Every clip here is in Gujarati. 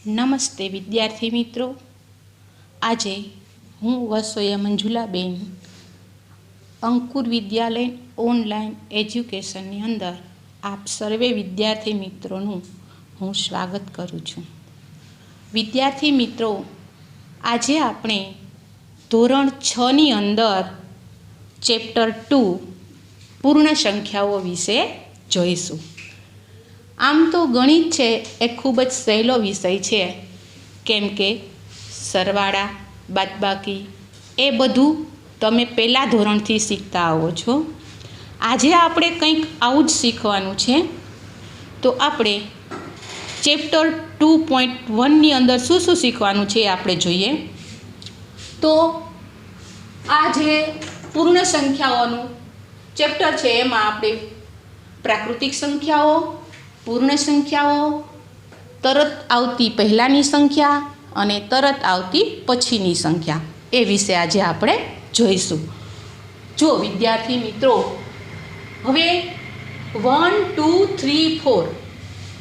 નમસ્તે વિદ્યાર્થી મિત્રો, આજે હું વસોયા મંજુલાબેન અંકુર વિદ્યાલય ઓનલાઈન એજ્યુકેશનની અંદર આપ સર્વે વિદ્યાર્થી મિત્રોનું હું સ્વાગત કરું છું. વિદ્યાર્થી મિત્રો, આજે આપણે ધોરણ 6ની અંદર ચેપ્ટર 2 પૂર્ણ સંખ્યાઓ વિશે જોઈશું. આમ તો ગણિત છે એ ખૂબ જ સહેલો વિષય છે, કેમ કે સરવાળા બાદબાકી એ બધું તમે પહેલાં ધોરણથી શીખતા આવો છો. આજે આપણે કંઈક આવું જ શીખવાનું છે. તો આપણે ચેપ્ટર 2.1ની અંદર શું શું શીખવાનું છે એ આપણે જોઈએ. તો આ જે પૂર્ણ સંખ્યાઓનું ચેપ્ટર છે એમાં આપણે પ્રાકૃતિક સંખ્યાઓ, પૂર્ણ સંખ્યાઓ, તરત આવતી પહેલાંની સંખ્યા અને તરત આવતી પછીની સંખ્યા એ વિશે આજે આપણે જોઈશું. જો વિદ્યાર્થી મિત્રો, હવે 1, 2, 3, 4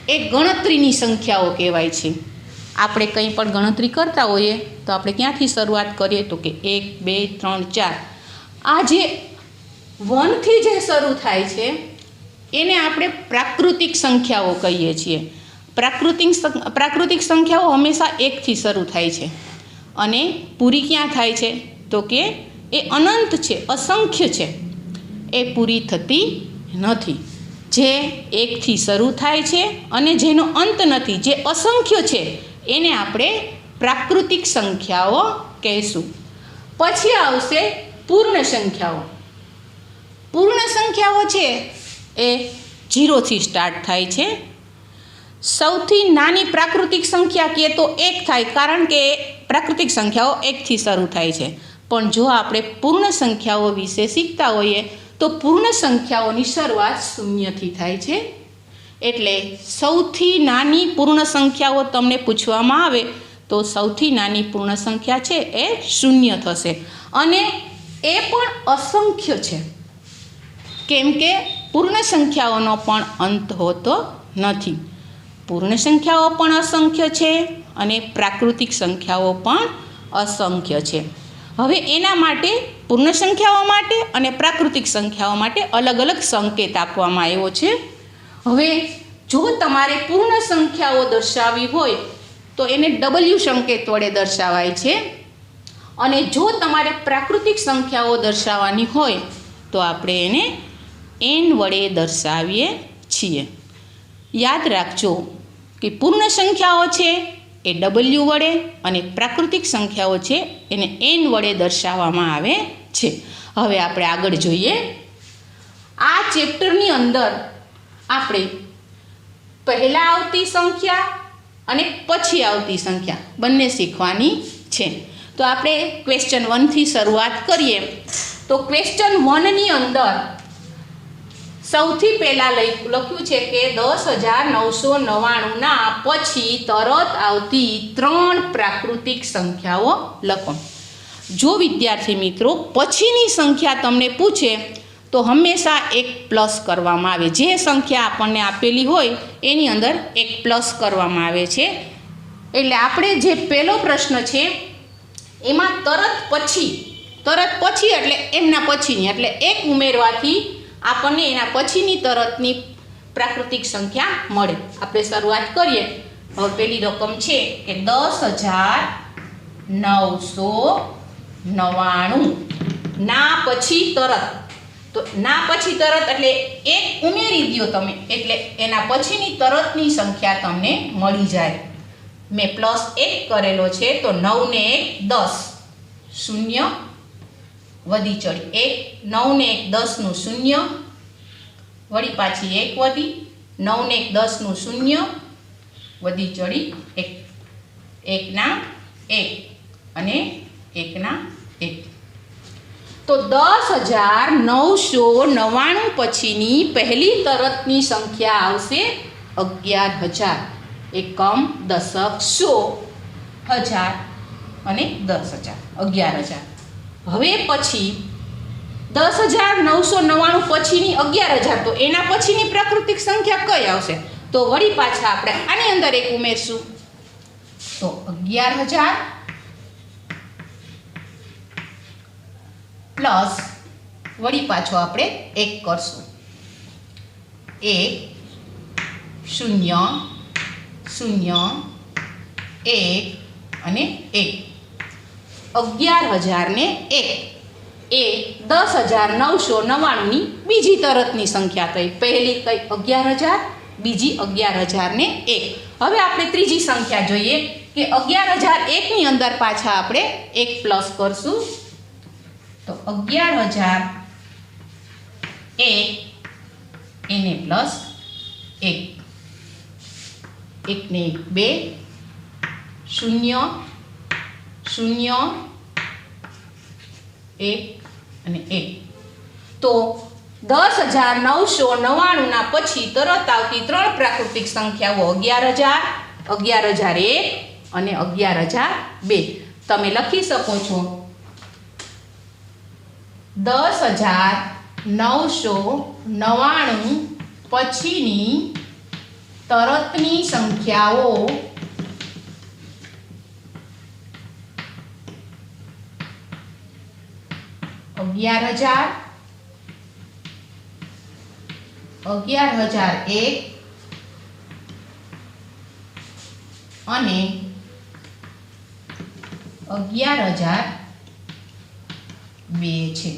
એ ગણતરીની સંખ્યાઓ કહેવાય છે. આપણે કંઈ પણ ગણતરી કરતા હોઈએ તો આપણે ક્યાંથી શરૂઆત કરીએ? તો કે 1, 2, 3, 4. આ જે 1થી જે શરૂ થાય છે એને આપણે પ્રાકૃતિક સંખ્યાઓ કહીએ છીએ. પ્રાકૃતિક સંખ્યાઓ હંમેશા 1થી શરૂ થાય છે અને પૂરી ક્યાં થાય છે? તો કે એ અનંત છે, અસંખ્ય છે, એ પૂરી થતી નથી. જે 1થી શરૂ થાય છે અને જેનો અંત નથી, જે અસંખ્ય છે, એને આપણે પ્રાકૃતિક સંખ્યાઓ કહીશું. પછી આવશે પૂર્ણ સંખ્યાઓ. પૂર્ણ સંખ્યાઓ છે એ 0થી સ્ટાર્ટ થાય છે. સૌથી નાની પ્રાકૃતિક સંખ્યા કહે તો 1 થાય, કારણ કે પ્રાકૃતિક સંખ્યાઓ 1થી શરૂ થાય છે. પણ જો આપણે પૂર્ણ સંખ્યાઓ વિશે શીખતા હોઈએ તો પૂર્ણ સંખ્યાઓની શરૂઆત 0થી થાય છે. એટલે સૌથી નાની પૂર્ણ સંખ્યાઓ તમને પૂછવામાં આવે તો સૌથી નાની પૂર્ણ સંખ્યા છે એ 0 થશે. અને એ પણ અસંખ્ય છે, કેમ કે પૂર્ણ સંખ્યાઓનો પણ અંત હોતો નથી. પૂર્ણ સંખ્યાઓ પણ અસંખ્ય છે અને પ્રાકૃતિક સંખ્યાઓ પણ અસંખ્ય છે. હવે એના માટે પૂર્ણ સંખ્યાઓ માટે અને પ્રાકૃતિક સંખ્યાઓ માટે અલગ અલગ સંકેત આપવામાં આવ્યો છે. હવે જો તમારે પૂર્ણ સંખ્યાઓ દર્શાવવી હોય તો એને W સંકેત વડે દર્શાવાય છે, અને જો તમારે પ્રાકૃતિક સંખ્યાઓ દર્શાવવાની હોય તો આપણે એને N વડે દર્શાવીએ છીએ. યાદ રાખજો કે પૂર્ણ સંખ્યાઓ છે એ W વડે અને પ્રાકૃતિક સંખ્યાઓ છે એને N વડે દર્શાવવામાં આવે છે. હવે આપણે આગળ જોઈએ. આ ચેપ્ટરની અંદર આપણે પહેલાં આવતી સંખ્યા અને પછી આવતી સંખ્યા બંને શીખવાની છે. તો આપણે ક્વેશ્ચન 1થી શરૂઆત કરીએ. તો ક્વેશ્ચન 1ની અંદર સૌથી પહેલાં લખ્યું છે કે 10,999ના પછી તરત આવતી 3 પ્રાકૃતિક સંખ્યાઓ લખો. જો વિદ્યાર્થી મિત્રો પછીની સંખ્યા તમને પૂછે તો હંમેશા 1 પ્લસ કરવામાં આવે. જે સંખ્યા આપણને આપેલી હોય એની અંદર 1 પ્લસ કરવામાં આવે છે. એટલે આપણે જે પહેલો પ્રશ્ન છે એમાં તરત પછી એટલે એમના પછીની, એટલે 1 ઉમેરવાથી આપણને એના પછીની તરતની પ્રાકૃતિક સંખ્યા મળે. આપણે શરૂઆત કરીએ. હવે પેલી રકમ છે કે 10,999 ના પછી તરત. તો ના પછી તરત એટલે 1 ઉમેરી દો તમે, એટલે એના પછીની તરતની સંખ્યા તમને મળી જાય. મેં +1 કરેલો છે તો 9 ને 1 10, 0 વધી ચડી 1, 9 ને 1 10નું 0, વળી પાછી 1 વધી, 9 ને 1 10નું 0 વધી ચડી 1, 1 ના 1 અને 1 ના 1. તો 10,999 પછીની પહેલી તરતની સંખ્યા આવશે 11,000. એકમ, દશક, સો, હજાર અને 10,000, 11,000. હવે પછી 10,999 પછીની 11,000, તો એના પછીની પ્રાકૃતિક સંખ્યા કઈ આવશે? તો વળી પાછા આપણે આની અંદર 1 ઉમેરશું. તો 11,000 પ્લસ વળી પાછો આપણે 1 કરશું. 1 0 0 1 અને 1. 11,000 ને 1 એ 10,999ની બીજી તરતની સંખ્યા થઈ. પહેલી કઈ 11,000, બીજી 11,000 ને 1. હવે આપણે ત્રીજી સંખ્યા જોઈએ કે 11,001ની અંદર પાછા આપણે 1 પ્લસ કરશું. તો 11,001 એને પ્લસ 1. 1 ને 1 2 0 0 1 અને 1. તો 10,999ના પછી તરત આવતી 3 પ્રાકૃતિક સંખ્યાઓ 11,000, 11,001 અને 11,002. તમે લખી શકો છો 10,999 પછીની તરતની સંખ્યાઓ 11,000, 11,001 અને 11,002 છે.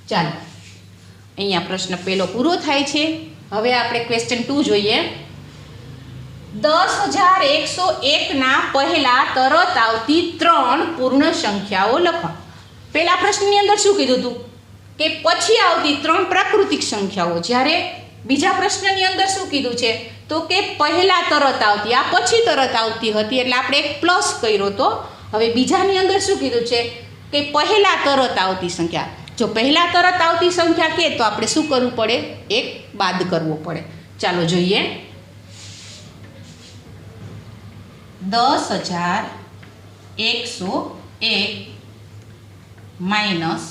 ચાલો અહીંયા પ્રશ્ન પહેલો પૂરો થાય છે. હવે આપણે ક્વેશ્ચન 2 જોઈએ. 10,101ના પહેલા તરત આવતી 3 પૂર્ણ સંખ્યાઓ લખો. પહેલા પ્રશ્નની અંદર શું કીધું હતું કે પછી આવતી 3 પ્રાકૃતિક સંખ્યાઓ, જ્યારે બીજા પ્રશ્નની અંદર શું કીધું છે તો કે પહેલા તરત આવતી, આ પછી તરત આવતી હતી એટલે આપણે એક પ્લસ કર્યો તો. હવે બીજાની અંદર શું કીધું છે કે પહેલા તરત આવતી સંખ્યા. જો પહેલા તરત આવતી સંખ્યા કે તો આપણે શું કરવું પડે, એક બાદ કરવો પડે. ચાલો જોઈએ. 10,101 માઇનસ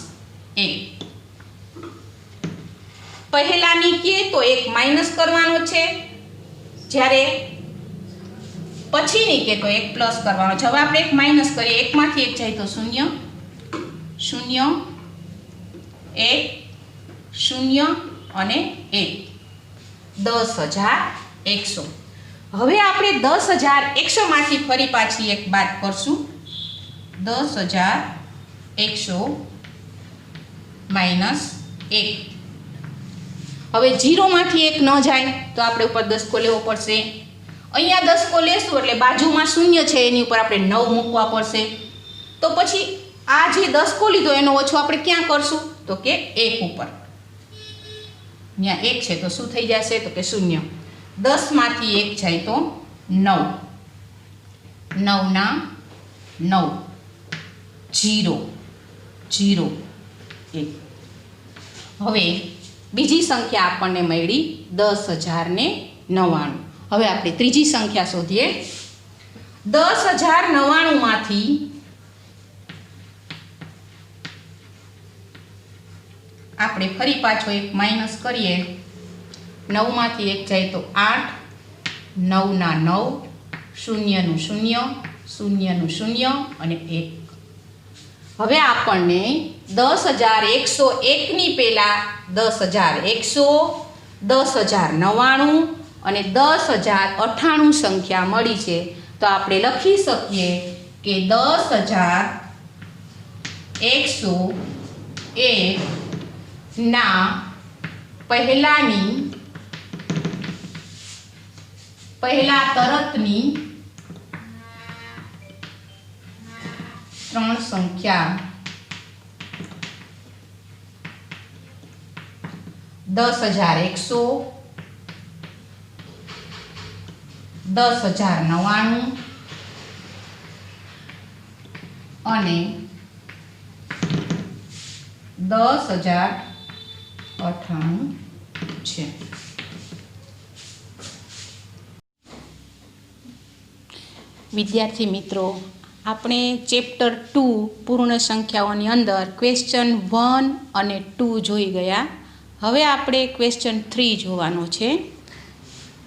1. પહેલાની કે તો એક માઇનસ કરવાનો છે, જ્યારે પછીની કે તો એક પ્લસ કરવાનો છે. હવે આપણે એક માઇનસ કરીએ, 1 માંથી 1 જાય તો 0 0 1 0 અને 1. 10,100. હવે આપણે 10,100 માંથી ફરી પાછી એક બાદ કરશું. 10,100 માઇનસ 1. હવે 0 માંથી 1 ન જાય તો આપણે ઉપર 10 કો લેવો પડશે. અહીંયા 10 કો લેશું એટલે બાજુમાં 0 છે એની ઉપર આપણે 9 મૂકવા પડશે. તો પછી આ જે 10 કો લીધો એનો ઓછો આપણે ક્યાં કરશું તો કે 1 ઉપર. અહીંયા 1 છે તો શું થઈ જશે તો કે 0. 10 માંથી 1 જાય તો 9. 9 ના 9 0 0 1. હવે બીજી સંખ્યા આપણને મળી 10,099. હવે આપણે ત્રીજી સંખ્યા શોધીએ. 10,099 માંથી આપણે ફરી પાછો એક માઇનસ કરીએ. 9 માંથી 1 જાય તો 8. 9 ના 9 0 નું 0 0 નું 0 અને 1. હવે આપણને 10,101ની પહેલા 10,100, 10,099 અને 10,098 સંખ્યા મળી છે. તો આપણે લખી શકીએ કે 10,101 ના પહેલા તરતની 3 સંખ્યા 10,100, 10,099 અને 10,098 છે. વિદ્યાર્થી મિત્રો, આપણે ચેપ્ટર 2 પૂર્ણ સંખ્યાઓની અંદર ક્વેશ્ચન 1 અને 2 જોઈ ગયા. હવે આપણે ક્વેશ્ચન 3 જોવાનો છે.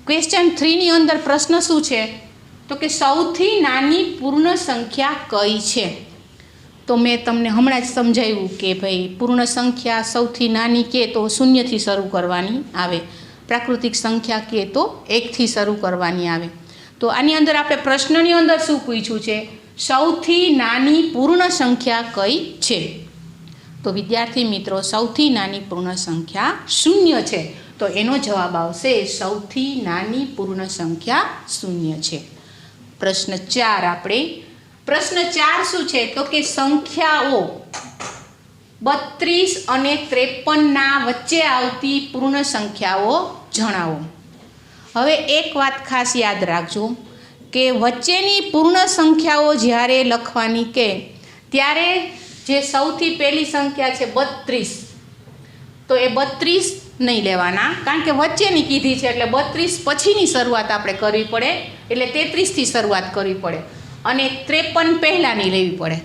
ક્વેશ્ચન 3ની અંદર પ્રશ્ન શું છે? તો કે સૌથી નાની પૂર્ણ સંખ્યા કઈ છે? તો મેં તમને હમણાં જ સમજાવ્યું કે ભાઈ પૂર્ણ સંખ્યા સૌથી નાની કે તો શૂન્યથી શરૂ કરવાની આવે, પ્રાકૃતિક સંખ્યા કે તો 1થી શરૂ કરવાની આવે. તો આની અંદર આપણે પ્રશ્નની અંદર શું પૂછ્યું છે? સૌથી નાની પૂર્ણ સંખ્યા કઈ છે? તો વિદ્યાર્થી મિત્રો, સૌથી નાની પૂર્ણ સંખ્યા શૂન્ય છે. તો એનો જવાબ આવશે સૌથી નાની પૂર્ણ સંખ્યા શૂન્ય છે. પ્રશ્ન 4 આપણે પ્રશ્ન 4 શું છે? તો કે સંખ્યાઓ 32 અને 53ના વચ્ચે આવતી પૂર્ણ સંખ્યાઓ જણાવો. હવે એક વાત ખાસ યાદ રાખજો કે વચ્ચેની પૂર્ણ સંખ્યાઓ જ્યારે લખવાની કે ત્યારે જે સૌથી પહેલી સંખ્યા છે 32, તો એ 32 નહીં લેવાના, કારણ કે વચ્ચેની કીધી છે એટલે 32 પછીની શરૂઆત આપણે કરવી પડે, એટલે 33થી શરૂઆત કરવી પડે, અને 53 પહેલાંની લેવી પડે,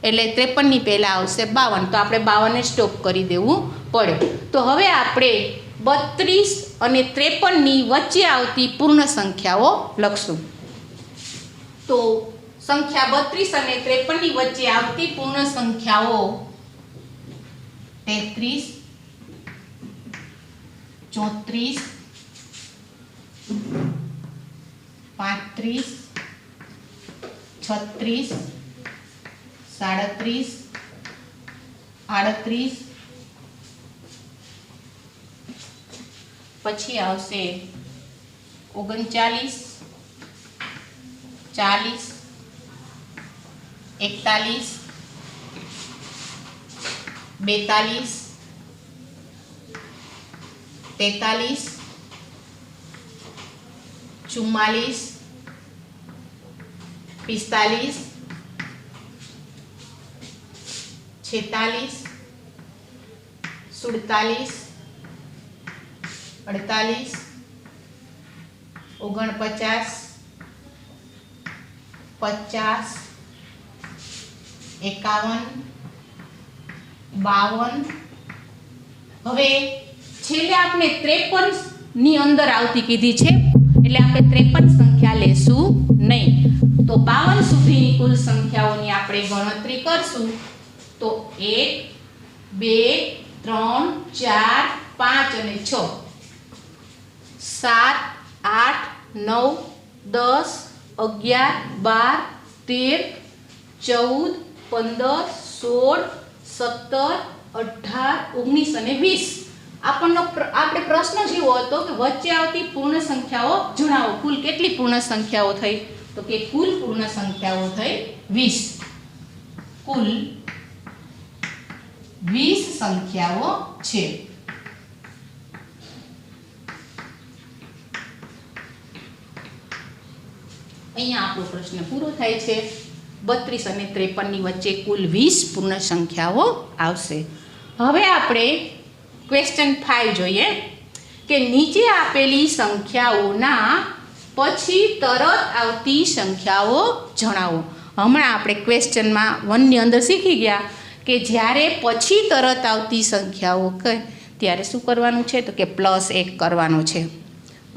એટલે 53ની પહેલાં આવશે 52, તો આપણે 52ને સ્ટોપ કરી દેવું પડે. તો હવે આપણે 32 અને 53ની વચ્ચે આવતી પૂર્ણ સંખ્યાઓ લખશું. તો સંખ્યા 32 અને 53ની વચ્ચે આવતી પૂર્ણ સંખ્યાઓ 33, 34, 35, 36, 37, 38, પછી આવશે 39, 40, 41, 42, 43, 44, 45, 46, 47, 48, 49, 50, 51, 52. હવે છેલ્લે આપણે 53ની અંદર આવતી કીધી છે એટલે આપણે 53 સંખ્યા લેશું નહીં. તો 52 સુધીની કુલ સંખ્યાઓની આપણે ગણતરી કરશું. તો 1, 2, 3, 4, 5 અને 6, 7, 8, 9, 10, 11, 12, 13, 14, 15, 16, 17, 18, 19 અને 20. આપણે પ્રશ્ન જેવો હતો કે વચ્ચે આવતી પૂર્ણ સંખ્યાઓ જણાવો. કુલ કેટલી પૂર્ણ સંખ્યાઓ થઈ? તો કે કુલ પૂર્ણ સંખ્યાઓ થઈ 20. કુલ 20 સંખ્યાઓ છે. અહીંયા આપણો પ્રશ્ન પૂરો થાય છે. 32 અને 53ની વચ્ચે કુલ 20 પૂર્ણ સંખ્યાઓ આવશે. હવે આપણે ક્વેશ્ચન 5 જોઈએ કે નીચે આપેલી સંખ્યાઓના પછી તરત આવતી સંખ્યાઓ જણાવો. હમણાં આપણે ક્વેશ્ચનમાં 1ની અંદર શીખી ગયા કે જ્યારે પછી તરત આવતી સંખ્યાઓ કહે ત્યારે શું કરવાનું છે? તો કે +1 કરવાનો છે,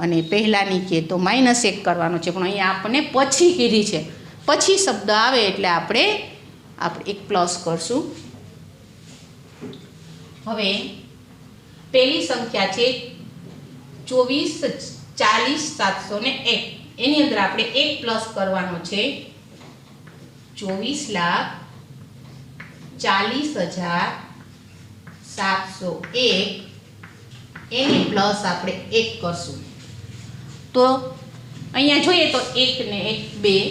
અને પહેલાંની કે તો -1 કરવાનો છે. પણ અહીંયા આપણને પછી કીધી છે, પછી શબ્દ આવે એટલે આપણે એક પ્લસ કરશું. હવે પહેલી સંખ્યા છે 24, 40, 701. એની અંદર આપણે 1 પ્લસ કરવાનો છે. 24,40,701 એની પ્લસ આપણે 1 કરશું. તો અહીંયા જોઈએ તો 1 ને 1 2.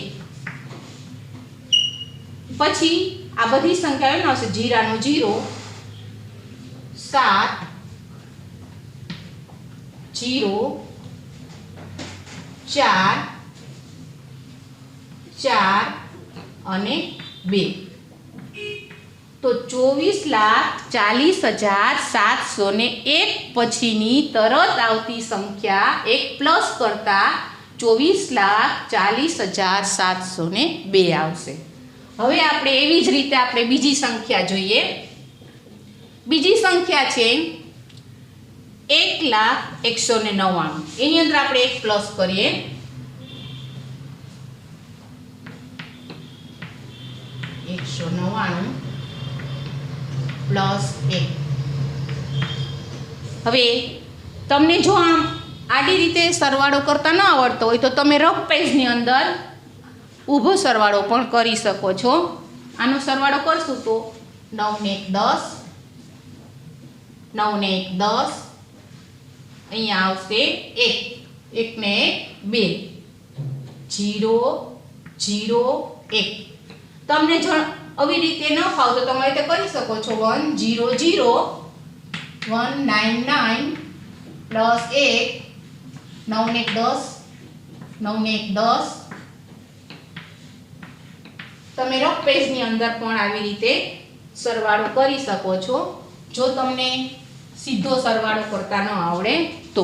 પછી આ બધી સંખ્યાઓ આવશે 0 નો 0, 7, 0, 4, 4 અને 2. તો 24,40,701 પછીની તરત આવતી સંખ્યા 1 પ્લસ કરતા 24,40,702 આવશે. હવે આપણે એવી જ રીતે આપણે બીજી સંખ્યા જોઈએ. બીજી સંખ્યા છે 1,01,99 એની અંદર આપણે 1 પ્લસ કરીએ. 199 પ્લસ 1. હવે તમને જો આમ આડી રીતે સરવાળો કરતા ન આવડતો હોય તો તમે રફ પેજની અંદર ઊભો સરવાળો પણ કરી શકો છો. આનો સરવાળો કરશું તો 9 ને 1 10, 9 ને 1 10, અહીંયા આવશે 1, 1 ને 1 2, 0 0 1. તમને જો આવી રીતે ન ફાવ તો તમે તે કરી શકો છો. 1 0 0 199 પ્લસ 1, 9 ને 1 10, 9 ને 1 10. તમે રફ પેજની અંદર પણ આવી રીતે સરવાળો કરી શકો છો જો તમને સીધો સરવાળો કરતા ન આવડે તો.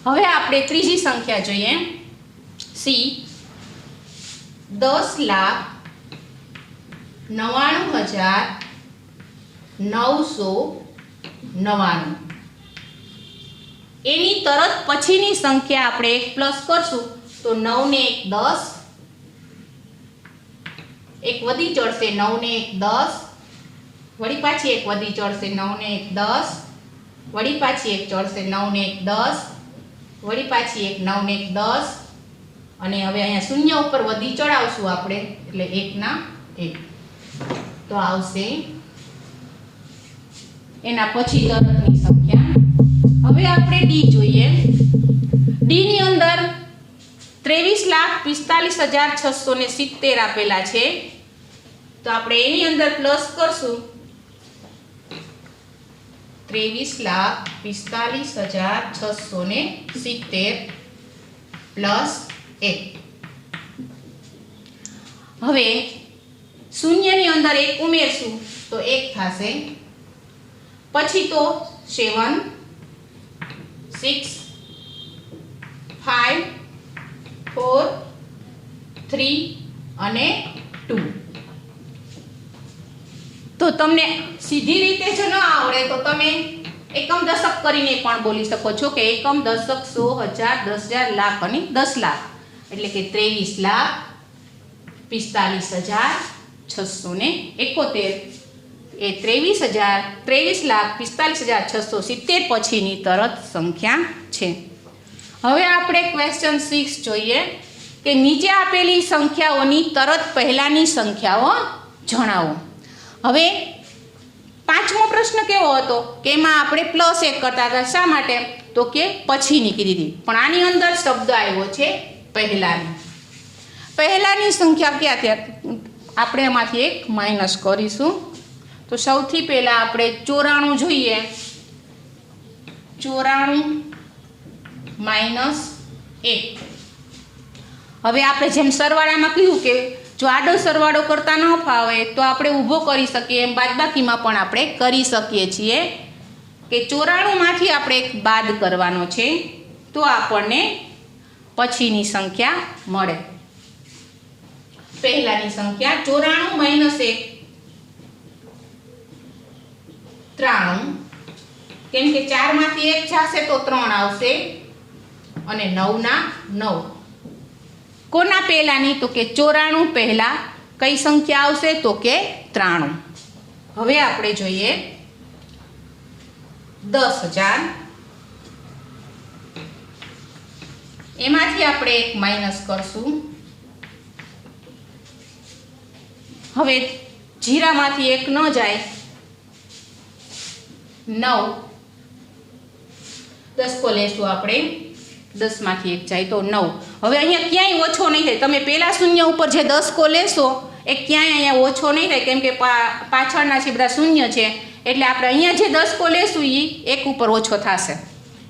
હવે આપણે ત્રીજી સંખ્યા જોઈએ. સી 10,99,999. એની તરત પછીની સંખ્યા આપણે 1 પ્લસ કરશું તો 9 ને 1 10, એક વધી ચડશે 9 ને 1 10, વળી પાછી એક વધી ચડશે 9 ને 1 10, વળી પાછી એક ચડશે 9 ને 1 10, વળી પાછી એક 9 ને 1 10, અને હવે અહીંયા શૂન્ય ઉપર વધી ચડાવશું આપણે એટલે 1 ના 1 તો આવશે એના પછી તરતની સંખ્યા. હવે આપણે ડી જોઈએ. ડી ની અંદર 23,45,670 આપેલા છે તો આપણે એની અંદર પ્લસ કરશું 23,45,670 પ્લસ 1. હવે શૂન્યની અંદર 1 ઉમેરશું તો 1 થશે. પછી તો 7 6 5 4 3 અને 2. તો તમને સીધી રીતે જો ન આવડે તો તમે એકમ દશક કરીને પણ બોલી શકો છો કે એકમ દશક 100 1000 10,000 લાખ અને 10 લાખ એટલે કે 23,45,671 એ 23,45,670 પછીની તરત સંખ્યા છે. હવે આપણે ક્વેશ્ચન 6 જોઈએ કે નીચે આપેલી સંખ્યાઓની તરત પહેલાની સંખ્યાઓ જણાવો. હવે પાંચમો પ્રશ્ન કેવો હતો કે એમાં આપણે +1 કરતા હતા. શા માટે? તો કે પછીની કીધી હતી, પણ આની અંદર શબ્દ આવ્યો છે પહેલાની. પહેલાની સંખ્યા ક્યાં ત્યાં આપણે એમાંથી 1 માઇનસ કરીશું. તો સૌથી પહેલાં આપણે 94 જોઈએ. 94 - 1. હવે આપણે જેમ સરવાળામાં કહ્યું કે જો આડો સરવાળો કરતા ન ફાવે તો આપણે ઊભો કરી શકીએ, એમ બાદબાકીમાં પણ આપણે કરી શકીએ છીએ કે 94 માંથી આપણે 1 બાદ કરવાનો છે તો આપણને પછીની સંખ્યા મળે. પહેલાની સંખ્યા 94 - 1 93. કેમ કે 4 માંથી 1 જશે તો 3 આવશે અને 9 ના 9. કોના પહેલાની? તો કે 94 પહેલા કઈ સંખ્યા આવશે? તો કે 93. હવે આપણે જોઈએ 10,000. એમાંથી આપણે 1 માઇનસ કરશું. હવે જીરામાંથી 1 ન જાય 9. 10 કો લેશું આપણે. 10 માંથી 1 જાય તો 9. હવે અહીંયા ક્યાંય ઓછો નહીં થાય. તમે પહેલા શૂન્ય ઉપર જે 10 કો લેશો એ ક્યાંય અહીંયા ઓછો નહીં થાય, કેમ કે પાછળના છે બધા શૂન્ય છે એટલે આપણે અહીંયા જે 10 કો લેશું એ 1 ઉપર ઓછો થશે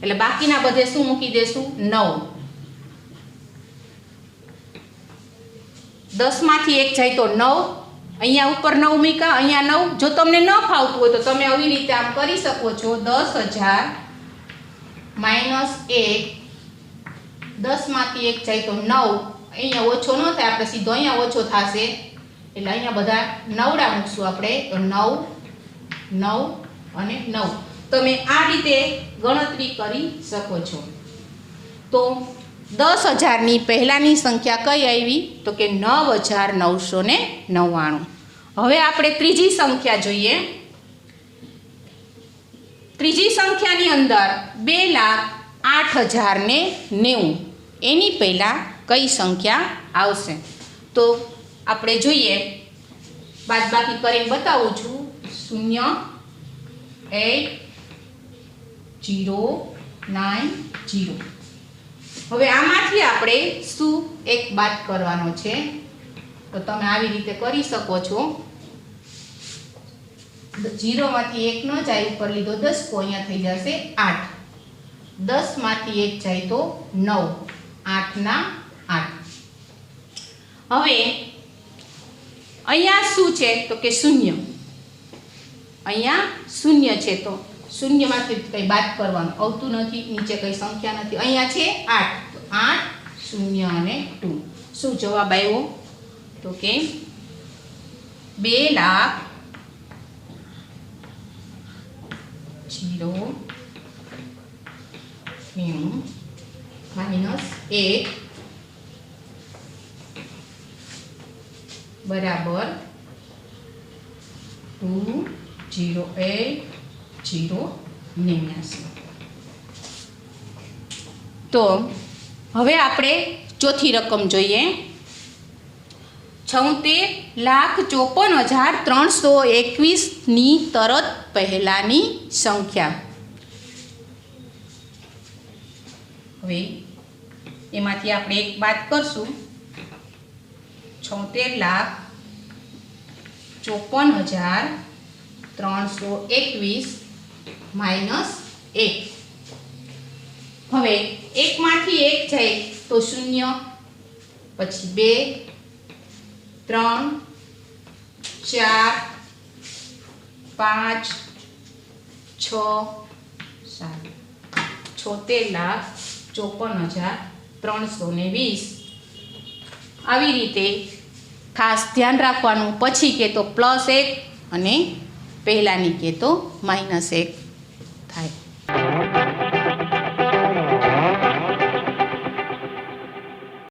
એટલે બાકીના બધે શું મૂકી દેશું? 9. 10 માંથી 1 જાય તો 9. અહીંયા ઉપર 9 મૂક્યા, અહીંયા 9. જો તમને ન ફાવતું હોય તો તમે આવી રીતે આમ કરી શકો છો. 10,000 - 1. 10 માંથી 1 જાય તો 9. અહીંયા ઓછો ન થાય, આપણે સીધો અહીંયા ઓછો થશે એટલે અહીંયા બધા નવડા મૂકશું આપણે તો 9 9 અને 9. તમે આ રીતે ગણતરી કરી શકો છો. તો 10,000ની પહેલાંની સંખ્યા કઈ આવી? તો કે 9,999. હવે આપણે ત્રીજી સંખ્યા જોઈએ. ત્રીજી સંખ્યાની અંદર 2,08,090 એની પહેલાં કઈ સંખ્યા આવશે? તો આપણે જોઈએ, બાદબાકી કરીને બતાવું છું. 0 8 0 9 0. હવે આમાંથી આપણે શું એક બાદ કરવાનો છે? તો તમે આવી રીતે કરી શકો છો. 0માંથી 1 ન જાય, ઉપર લીધો 10, તો અહીંયા થઈ જશે 8. 10માંથી 1 જાય તો 9, 8 ના 8. હવે અહીંયા શું છે? તો કે 0. અહીંયા 0 છે, તો શૂન્યમાંથી કંઈ બાદ કરવાનું આવતું નથી. નીચે કંઈ સંખ્યા નથી. અહીંયા છે 8, તો 8 0 અને 2. શું જવાબ આવ્યો? તો કે 2,00,000 માઇનસ 1 બરાબર 2,08,089. તો હવે આપણે ચોથી રકમ જોઈએ. 76,54,321ની તરત પહેલાંની સંખ્યા. હવે એમાંથી આપણે એક બાદ કરશું. 76,54,321 માઇનસ 1. હવે એકમાંથી 1 જાય તો 0, પછી 2 3 4 5 6 7. 76,54,320. આવી રીતે ખાસ ધ્યાન રાખવાનું. પછી કે તો +1 અને પહેલાંની કે તો -1.